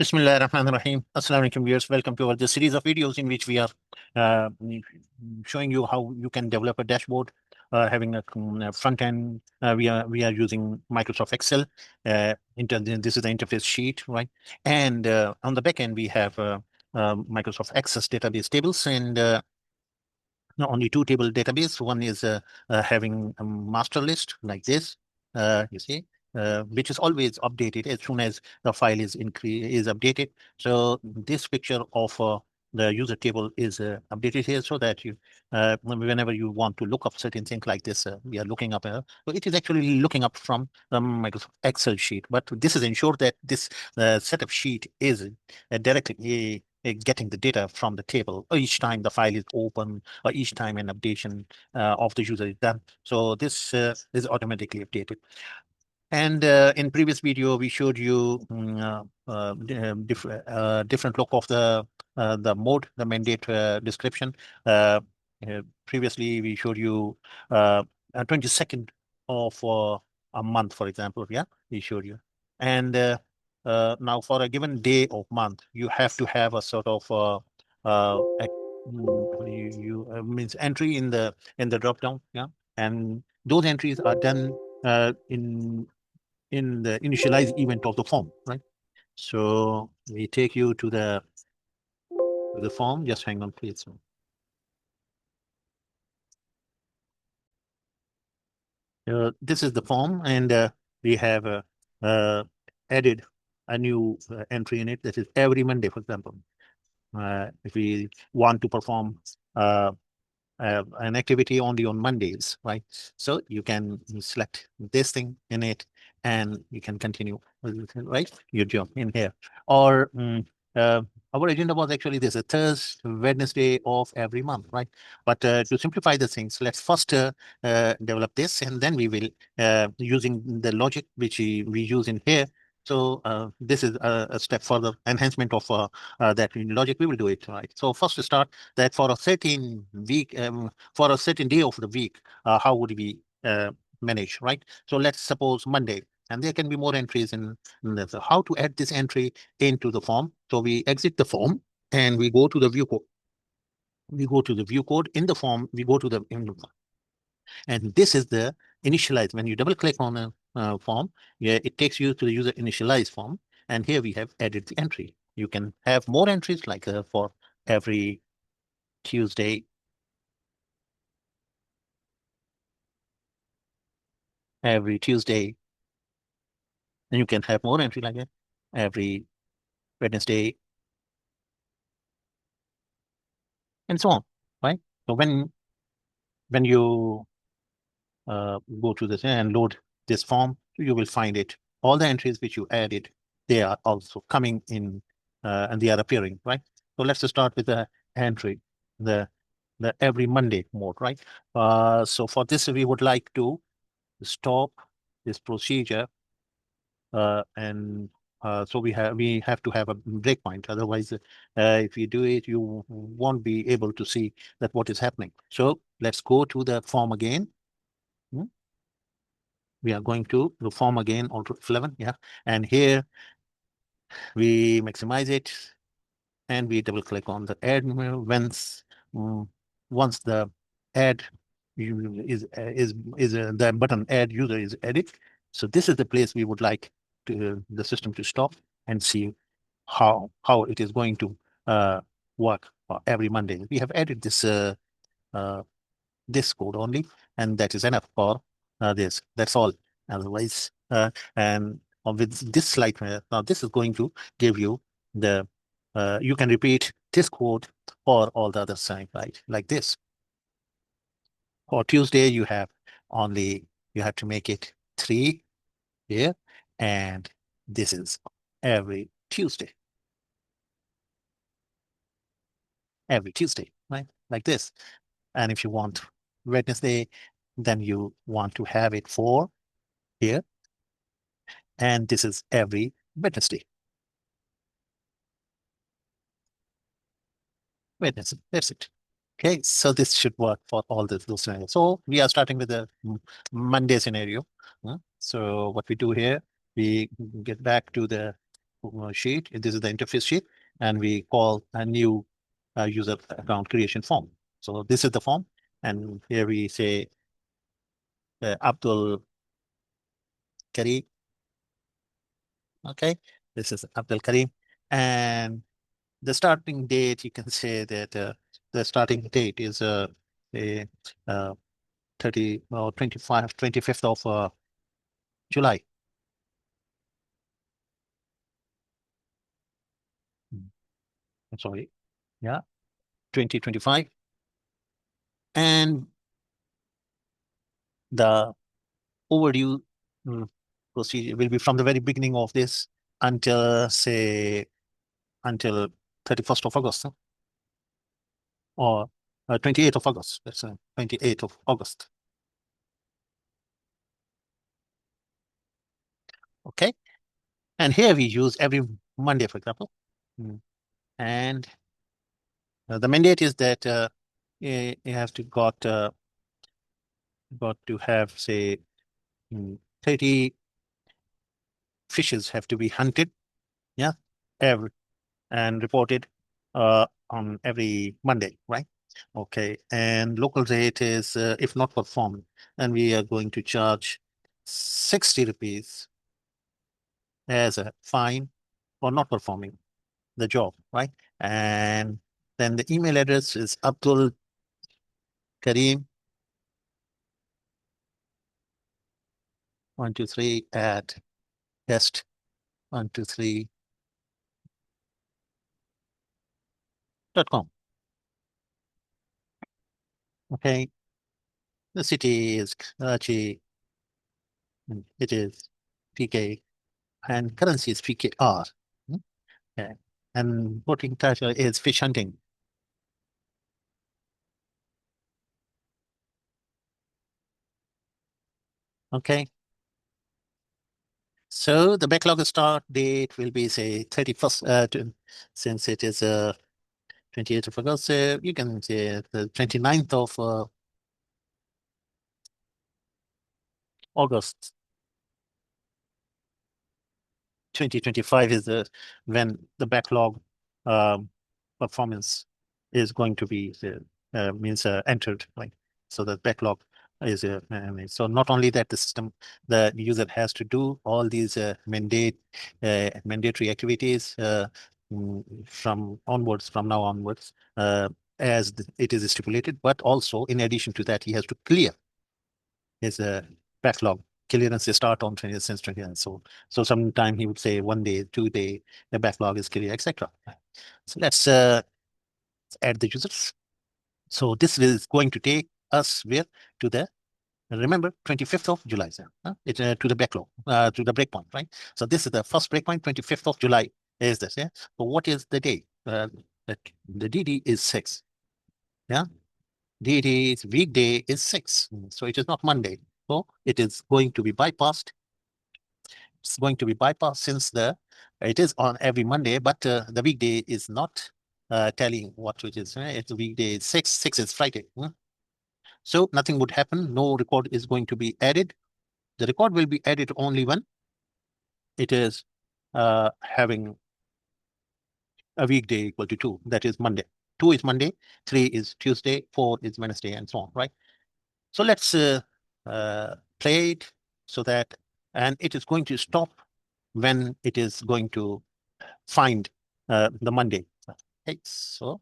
Bismillahirrahmanirrahim. Assalamu alaikum viewers. Welcome to the series of videos in which we are uh, showing you how you can develop a dashboard having a front end. We are using Microsoft Excel. This is the interface sheet, right? And on the back end we have Microsoft Access database tables and not only two table database. One is having a master list like this, you see, which is always updated as soon as the file is updated. So this picture of the user table is updated here so that you, whenever you want to look up certain things like this, we are looking up. So it is actually looking up from the Microsoft Excel sheet, but this is ensured that this setup sheet is directly getting the data from the table each time the file is open or each time an updation of the user is done. So this is automatically updated. And in previous video, we showed you different look of the mode, the mandate description. Previously, we showed you 22nd of a month, for example. Yeah, we showed you. And now for a given day of month, you have to have a sort of means entry in the drop down. Yeah, and those entries are done in the initialize event of the form, right? So we take you to the form. Just hang on, please. This is the form, and we have added a new entry in it. That is every Monday, for example. If we want to perform an activity only on Mondays, right? So you can select this thing in it and you can continue, right? Your job in here. Or our agenda was actually this, a Thursday, Wednesday of every month, right? But to simplify the things, let's first develop this, and then we will, using the logic which we use in here. So this is a step further enhancement of that logic. We will do it, right? So first to start that for a certain week, for a certain day of the week, how would we manage, right? So let's suppose Monday, and there can be more entries in this. So how to add this entry into the form? So we exit the form and we go to the view code. We go to the view code in the form. We go to the and this is the initialize. When you double click on a form, yeah, it takes you to the user initialize form. And here we have added the entry. You can have more entries like for every Tuesday, every Tuesday, and you can have more entry like that every Wednesday, and so on, right? So when you go to this and load this form, you will find it. All the entries which you added, they are also coming in and they are appearing, right? So let's start with the entry, the every Monday mode, right? So for this, we would like to stop this procedure and so we have to have a breakpoint. Otherwise, if you do it, you won't be able to see that what is happening. So let's go to the form again. We are going to the form again, Alt F11, yeah. And here we maximize it and we double click on the add once the add is the button add user is added. So this is the place we would like the system to stop and see how it is going to work for every Monday. We have added uh, this code only, and that is enough for this. That's all. Otherwise, and with this slide, now this is going to give you the, you can repeat this code for all the other side, right? Like this. For Tuesday, you have only, you have to make it 3 here, and this is every Tuesday. Every Tuesday, right? Like this. And if you want Wednesday, then you want to have it 4 here, and this is every Wednesday. Wednesday, that's it. Okay, so this should work for all those scenarios. So we are starting with the Monday scenario. So what we do here, we get back to the sheet. This is the interface sheet, and we call a new user account creation form. So this is the form, and here we say Abdul Karim. Okay, this is Abdul Karim, and the starting date, you can say that the starting date is a 30 or 25th of July. I'm sorry. Yeah, 2025. And the overdue procedure will be from the very beginning of this until, say, until 31st of August, huh? Or 28th of August. That's 28th of August. Okay. And here we use every Monday, for example. And the mandate is that you have to got to have, say, 30 fishes have to be hunted, yeah, every and reported on every Monday, right? Okay, and local rate is if not performed, and we are going to charge 60 rupees as a fine for not performing the job, right? And then the email address is Abdul Karim 123 at test 123.com. Okay, the city is Karachi, it is PK, and currency is PKR. Okay. And voting title is fish hunting. Okay. So the backlog start date will be, say, 31st, since it is 28th of August, so you can say the 29th of August 2025 is when the backlog um, performance is going to be means entered, like, so the backlog is so not only that the system, the user has to do all these mandatory activities from now onwards, as it is stipulated, but also in addition to that he has to clear his backlog. Clearance start on 20th since 20th. So sometime he would say 1 day, 2 day, the backlog is clear, etc. So let's add the users. So this is going to take us where to the, remember, 25th of July, sir. It's to the backlog, to the breakpoint, right? So this is the first breakpoint, 25th of July is this, yeah? So what is the day? The DD is 6, yeah? DD is weekday is 6, so it is not Monday. So it is going to be bypassed. It's going to be bypassed since it is on every Monday, but the weekday is not telling what it is. It's weekday 6 is Friday. So nothing would happen. No record is going to be added. The record will be added only when it is having a weekday equal to 2. That is Monday. 2 is Monday, 3 is Tuesday, 4 is Wednesday, and so on, right? So let's play it so that, and it is going to stop when it is going to find the Monday. Okay, so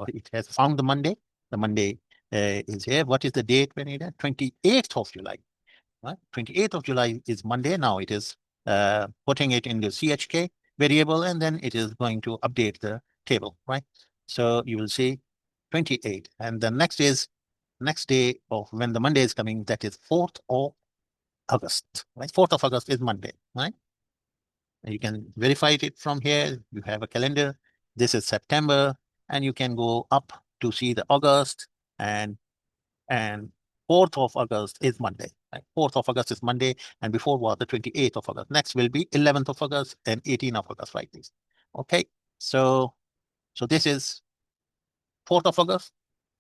it has found the Monday. The Monday is here. What is the date when it is? 28th of July. Right? 28th of July is Monday. Now it is putting it in the CHK variable, and then it is going to update the table, right? So you will see 28, and the next day of when the Monday is coming, that is 4th of August, right? 4th of August is Monday, right? You can verify it from here. You have a calendar. This is September, and you can go up to see the August, and 4th of August is Monday. Right? 4th of August is Monday, and before was the 28th of August. Next will be 11th of August and 18th of August, like this. Okay, so this is 4th of August.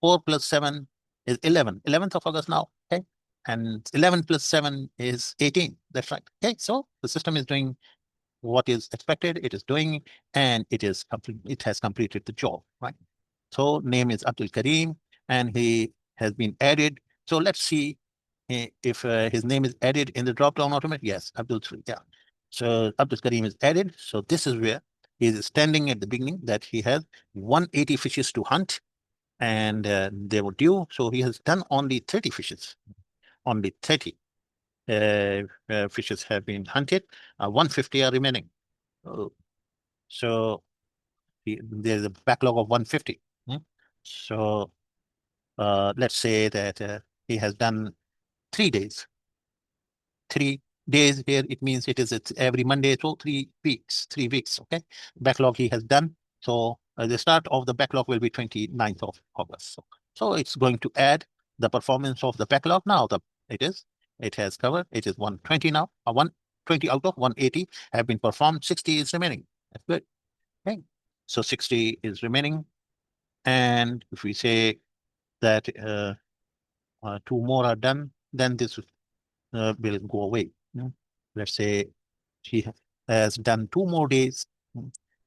4 plus 7 is 11. 11th of August now. Okay, and 11 plus 7 is 18. That's right. Okay, so the system is doing what is expected, it is doing, and it has completed the job, right? So name is Abdul Karim, and he has been added. So let's see if his name is added in the drop-down automatic. Yes, Abdul, yeah. So Abdul Karim is added. So this is where he is standing at the beginning, that he has 180 fishes to hunt, and they were due. So he has done only 30 fishes. Only 30 fishes have been hunted. 150 are remaining. Oh, so there's a backlog of 150. So let's say that he has done 3 days. 3 days here, it means it's every Monday, so 3 weeks, 3 weeks, okay? Backlog he has done. So the start of the backlog will be 29th of August. So it's going to add the performance of the backlog. Now it has covered, it is 120 now. 120 out of 180 have been performed, 60 is remaining. That's good. Okay. So 60 is remaining. And if we say that 2 more are done, then this will go away. Let's say she has done 2 more days,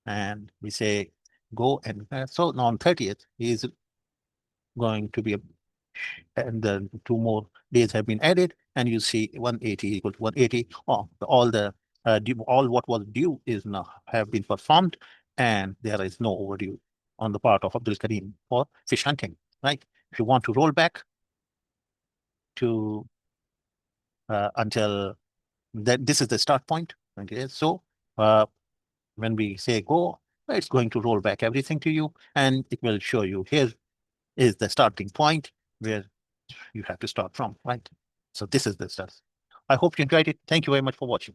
and we say go, and so on 30th he is going to be and the 2 more days have been added, and you see 180 equal to 180. Oh, all what was due is now have been performed, and there is no overdue on the part of Abdul Karim for fish hunting, right? If you want to roll back to until that, this is the start point. Okay, so when we say go, it's going to roll back everything to you, and it will show you here is the starting point where you have to start from, right? So this is the start. I hope you enjoyed it. Thank you very much for watching.